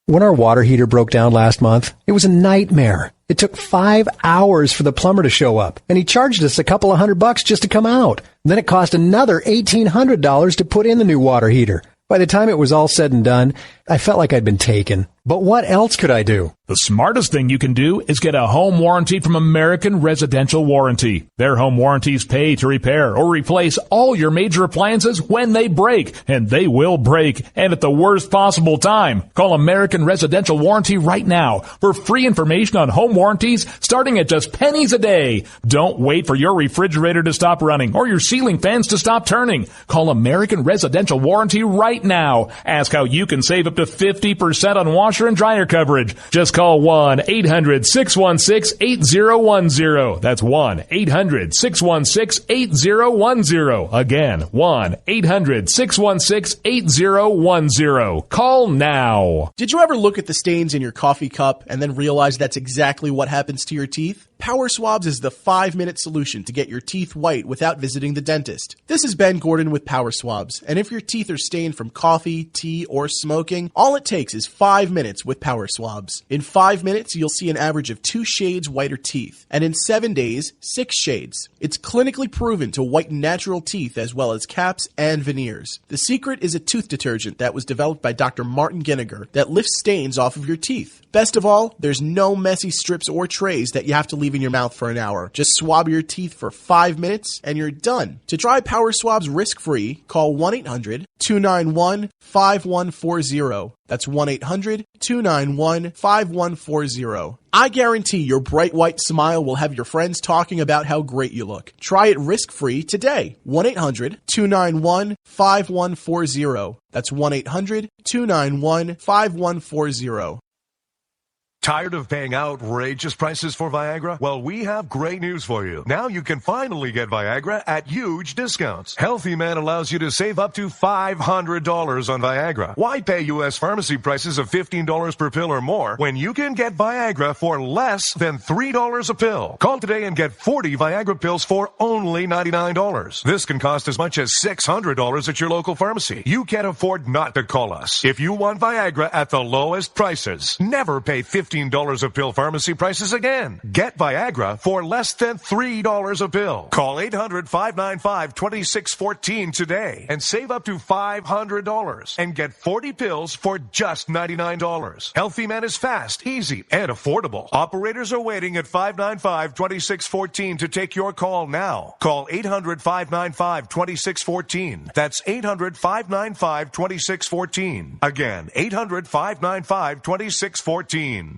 When our water heater broke down last month, it was a nightmare. It took 5 hours for the plumber to show up, and he charged us a couple of $100 just to come out. And then it cost another $1,800 to put in the new water heater. By the time it was all said and done, I felt like I'd been taken. But what else could I do? The smartest thing you can do is get a home warranty from American Residential Warranty. Their home warranties pay to repair or replace all your major appliances when they break, and they will break, and at the worst possible time. Call American Residential Warranty right now for free information on home warranties starting at just pennies a day. Don't wait for your refrigerator to stop running or your ceiling fans to stop turning. Call American Residential Warranty right now. Ask how you can save up to 50% on washer and dryer coverage. Just call 1-800-616-8010. That's 1-800-616-8010. Again, 1-800-616-8010. Call now. Did you ever look at the stains in your coffee cup and then realize that's exactly what happens to your teeth? Power Swabs is the 5-minute solution to get your teeth white without visiting the dentist. This is Ben Gordon with Power Swabs, and if your teeth are stained from coffee, tea, or smoking, all it takes is 5 minutes with Power Swabs. In 5 minutes, you'll see an average of 2 shades whiter teeth, and in 7 days, 6 shades. It's clinically proven to whiten natural teeth as well as caps and veneers. The secret is a tooth detergent that was developed by Dr. Martin Ginniger that lifts stains off of your teeth. Best of all, there's no messy strips or trays that you have to leave in your mouth for an hour. Just swab your teeth for 5 minutes and you're done. To try Power Swabs risk-free, call 1-800-291-5140. That's 1-800-291-5140. I guarantee your bright white smile will have your friends talking about how great you look. Try it risk-free today. 1-800-291-5140. That's 1-800-291-5140. Tired of paying outrageous prices for Viagra? Well, we have great news for you. Now you can finally get Viagra at huge discounts. Healthy Man allows you to save up to $500 on Viagra. Why pay U.S. pharmacy prices of $15 per pill or more when you can get Viagra for less than $3 a pill? Call today and get 40 Viagra pills for only $99. This can cost as much as $600 at your local pharmacy. You can't afford not to call us. If you want Viagra at the lowest prices, never pay $15 a pill pharmacy prices again. Get Viagra for less than $3 a pill. Call 800-595-2614 today and save up to $500 and get 40 pills for just $99. Healthy Man is fast, easy, and affordable. Operators are waiting at 595-2614 to take your call now. Call 800-595-2614. That's 800-595-2614. Again, 800-595-2614.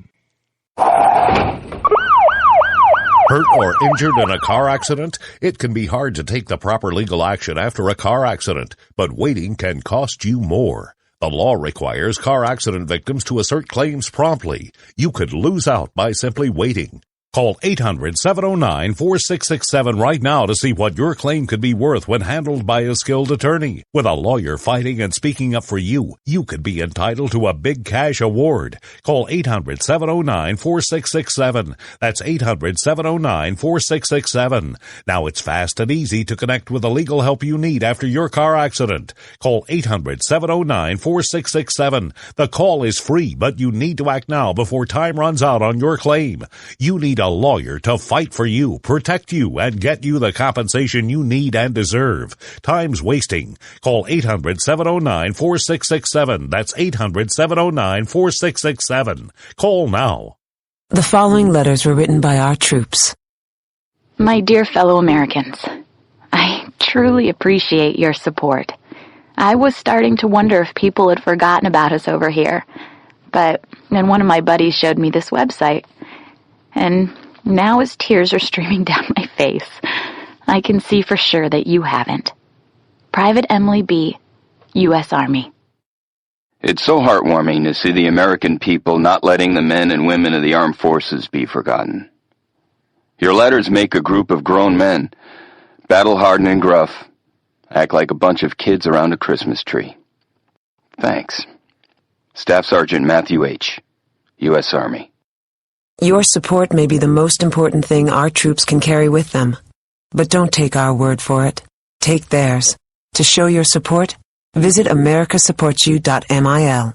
Hurt or injured in a car accident? It can be hard to take the proper legal action after a car accident, but waiting can cost you more. The law requires car accident victims to assert claims promptly. You could lose out by simply waiting. Call 800-709-4667 right now to see what your claim could be worth when handled by a skilled attorney. With a lawyer fighting and speaking up for you, you could be entitled to a big cash award. Call 800-709-4667. That's 800-709-4667. Now it's fast and easy to connect with the legal help you need after your car accident. Call 800-709-4667. The call is free, but you need to act now before time runs out on your claim. You need a lawyer to fight for you, protect you, and get you the compensation you need and deserve. Time's wasting. Call 800-709-4667. That's 800-709-4667. Call now. The following letters were written by our troops. My dear fellow Americans, I truly appreciate your support. I was starting to wonder if people had forgotten about us over here, but then one of my buddies showed me this website. And now as tears are streaming down my face, I can see for sure that you haven't. Private Emily B., U.S. Army. It's so heartwarming to see the American people not letting the men and women of the armed forces be forgotten. Your letters make a group of grown men, battle-hardened and gruff, act like a bunch of kids around a Christmas tree. Thanks. Staff Sergeant Matthew H., U.S. Army. Your support may be the most important thing our troops can carry with them. But don't take our word for it. Take theirs. To show your support, visit americasupportsyou.mil.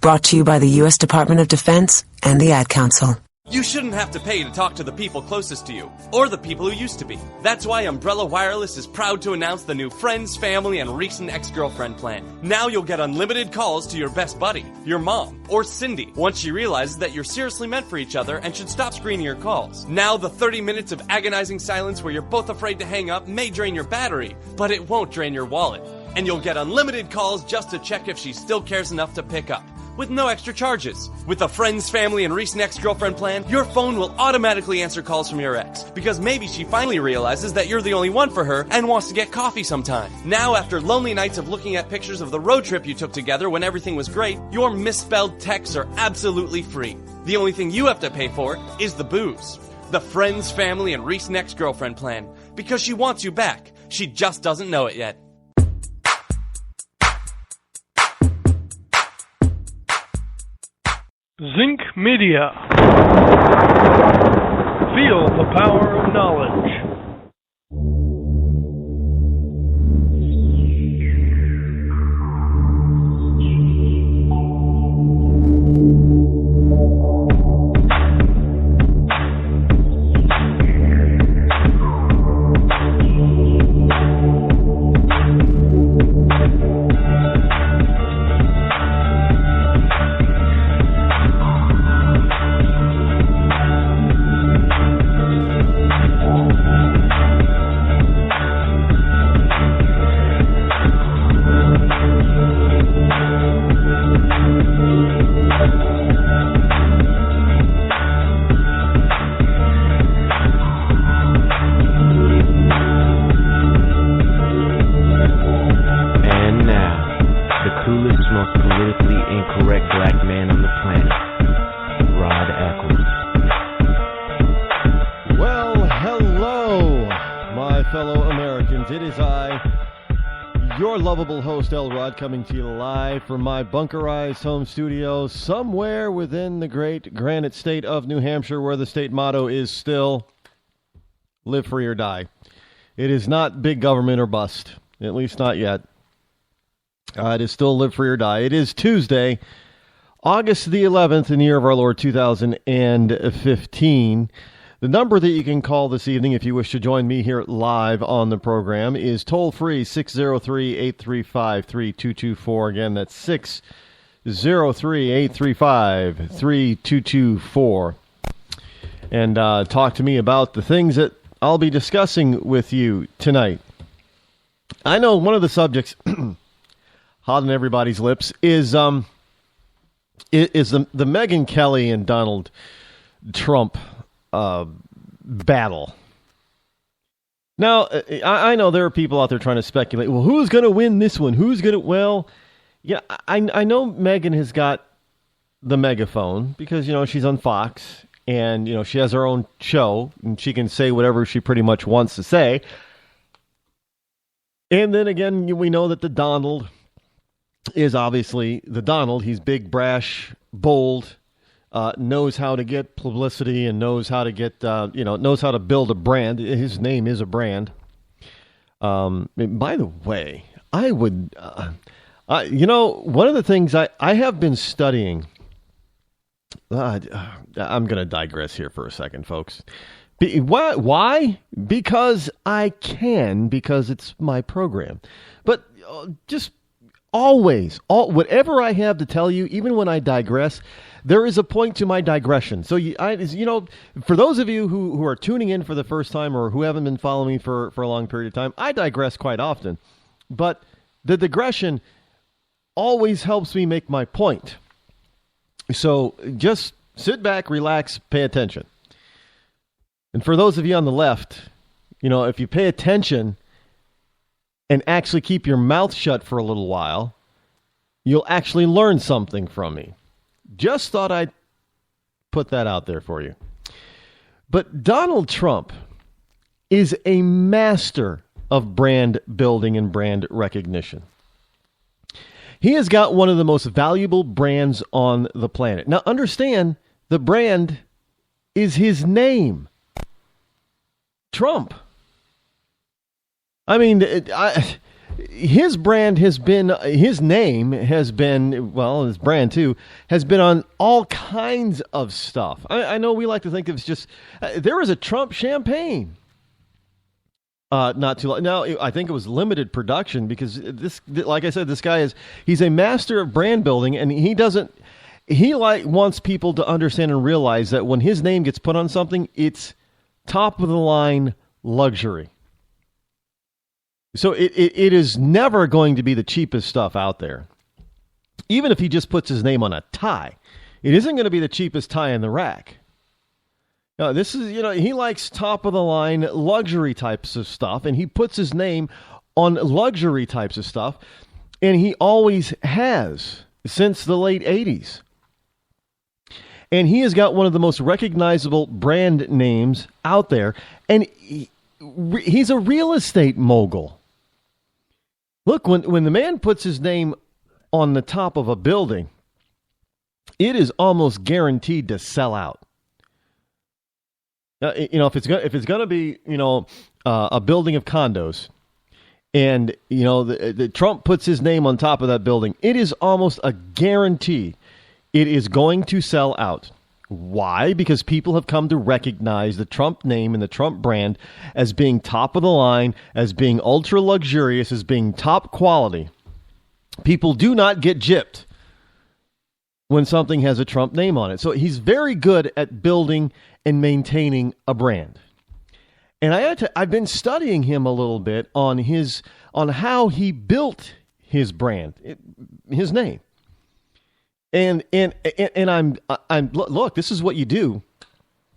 Brought to you by the U.S. Department of Defense and the Ad Council. You shouldn't have to pay to talk to the people closest to you, or the people who used to be. That's why Umbrella Wireless is proud to announce the new Friends, Family, and Recent Ex-Girlfriend plan. Now you'll get unlimited calls to your best buddy, your mom, or Cindy, once she realizes that you're seriously meant for each other and should stop screening your calls. Now the 30 minutes of agonizing silence where you're both afraid to hang up may drain your battery, but it won't drain your wallet. And you'll get unlimited calls just to check if she still cares enough to pick up, with no extra charges. With the Friends, Family, and Recent Ex-Girlfriend plan, your phone will automatically answer calls from your ex, because maybe she finally realizes that you're the only one for her and wants to get coffee sometime. Now, after lonely nights of looking at pictures of the road trip you took together when everything was great, your misspelled texts are absolutely free. The only thing you have to pay for is the booze. The Friends, Family, and Recent Ex-Girlfriend plan, because she wants you back. She just doesn't know it yet. Zinc Media. Feel the power of knowledge. Rod coming to you live from my bunkerized home studio somewhere within the great granite state of New Hampshire, where the state motto is still live free or die. It is not big government or bust, at least not yet. It is still live free or die. It is Tuesday, August the 11th in the year of our Lord 2015. The number that you can call this evening if you wish to join me here live on the program is toll-free 603-835-3224. Again, that's 603-835-3224. And talk to me about the things that I'll be discussing with you tonight. I know one of the subjects hot on everybody's lips is the Megyn Kelly and Donald Trump battle. Now, I know there are people out there trying to speculate, well, who's going to win this one? Who's going to, well, yeah, I know Megyn has got the megaphone because, she's on Fox and, she has her own show and she can say whatever she pretty much wants to say. And then again, we know that the Donald is obviously the Donald. He's big, brash, bold, knows how to get publicity and knows how to get, knows how to build a brand. His name is a brand. By the way, I would, one of the things I have been studying, I'm going to digress here for a second, folks. Why? Because I can, because it's my program. But just always, whatever I have to tell you, even when I digress, there is a point to my digression. So, for those of you who are tuning in for the first time or who haven't been following me for a long period of time, I digress quite often. But the digression always helps me make my point. So just sit back, relax, pay attention. And for those of you on the left, if you pay attention and actually keep your mouth shut for a little while, you'll actually learn something from me. Just thought I'd put that out there for you. But Donald Trump is a master of brand building and brand recognition. He has got one of the most valuable brands on the planet. Now, understand, the brand is his name. Trump. I mean, his brand has been, his name has been, well, his brand too, has been on all kinds of stuff. I know we like to think it's just, there was a Trump champagne. Not too long. Now, I think it was limited production because this, like I said, this guy he's a master of brand building, and he wants people to understand and realize that when his name gets put on something, it's top of the line luxury. So it is never going to be the cheapest stuff out there. Even if he just puts his name on a tie, it isn't going to be the cheapest tie in the rack. No, this is, he likes top of the line luxury types of stuff, and he puts his name on luxury types of stuff, and he always has since the late 80s. And he has got one of the most recognizable brand names out there, and he's a real estate mogul. Look, when the man puts his name on the top of a building, it is almost guaranteed to sell out. If it's going to be, a building of condos, and the Trump puts his name on top of that building, it is almost a guarantee it is going to sell out. Why? Because people have come to recognize the Trump name and the Trump brand as being top of the line, as being ultra luxurious, as being top quality. People do not get gypped when something has a Trump name on it. So he's very good at building and maintaining a brand. And I've been studying him a little bit on how he built his brand, his name. And I'm look, this is what you do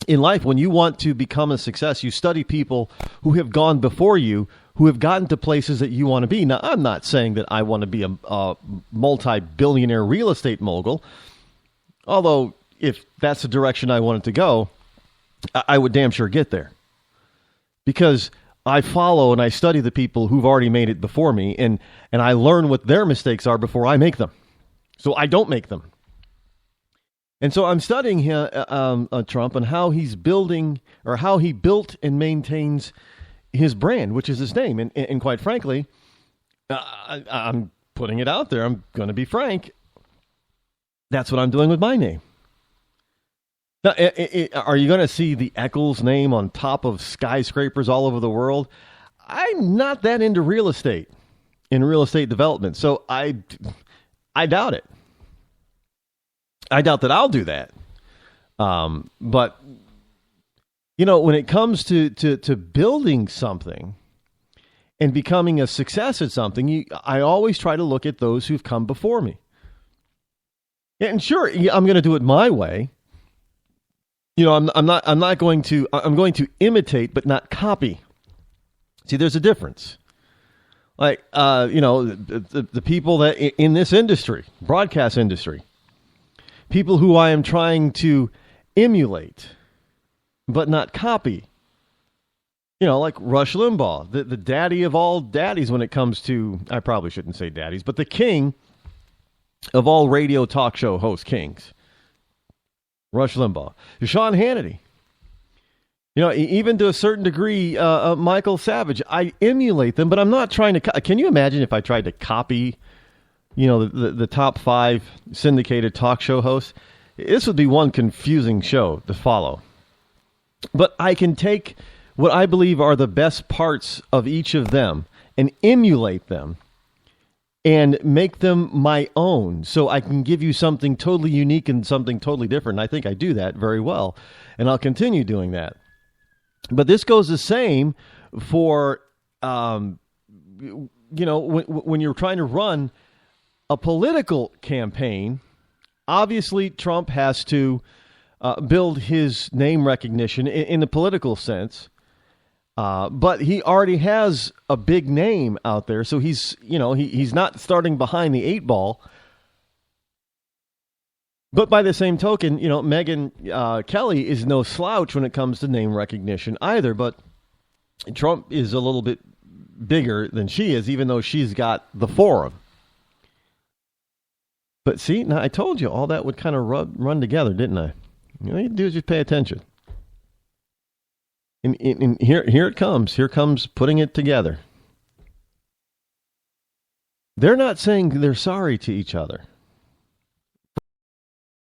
in life when you want to become a success. You study people who have gone before you, who have gotten to places that you want to be. Now, I'm not saying that I want to be a multi-billionaire real estate mogul, although if that's the direction I wanted to go, I would damn sure get there. Because I follow and I study the people who've already made it before me, and I learn what their mistakes are before I make them. So I don't make them. And so I'm studying Trump and how he's building, or how he built and maintains his brand, which is his name. And quite frankly, I'm putting it out there. I'm going to be frank. That's what I'm doing with my name. Now, are you going to see the Eccles name on top of skyscrapers all over the world? I'm not that into real estate and real estate development, so I doubt it. I doubt that I'll do that. But, when it comes to building something and becoming a success at something, I always try to look at those who've come before me. And sure, I'm going to do it my way. I'm going to imitate, but not copy. See, there's a difference. Like, the people that in this industry, broadcast industry, people who I am trying to emulate, but not copy. Like Rush Limbaugh, the daddy of all daddies when it comes to, I probably shouldn't say daddies, but the king of all radio talk show host kings. Rush Limbaugh. Sean Hannity. Even to a certain degree, Michael Savage. I emulate them, but I'm not trying to... Can you imagine if I tried to copy, the top 5 syndicated talk show hosts? This would be one confusing show to follow. But I can take what I believe are the best parts of each of them and emulate them and make them my own, so I can give you something totally unique and something totally different. And I think I do that very well, and I'll continue doing that. But this goes the same for, when you're trying to run a political campaign. Obviously, Trump has to build his name recognition in the political sense. But he already has a big name out there, so he's not starting behind the 8 ball. But by the same token, Megyn Kelly is no slouch when it comes to name recognition either. But Trump is a little bit bigger than she is, even though she's got the forum. But see, now I told you all that would kind of run together, didn't I? All you do is just pay attention. And here it comes. Here comes putting it together. they're not saying they're sorry to each other.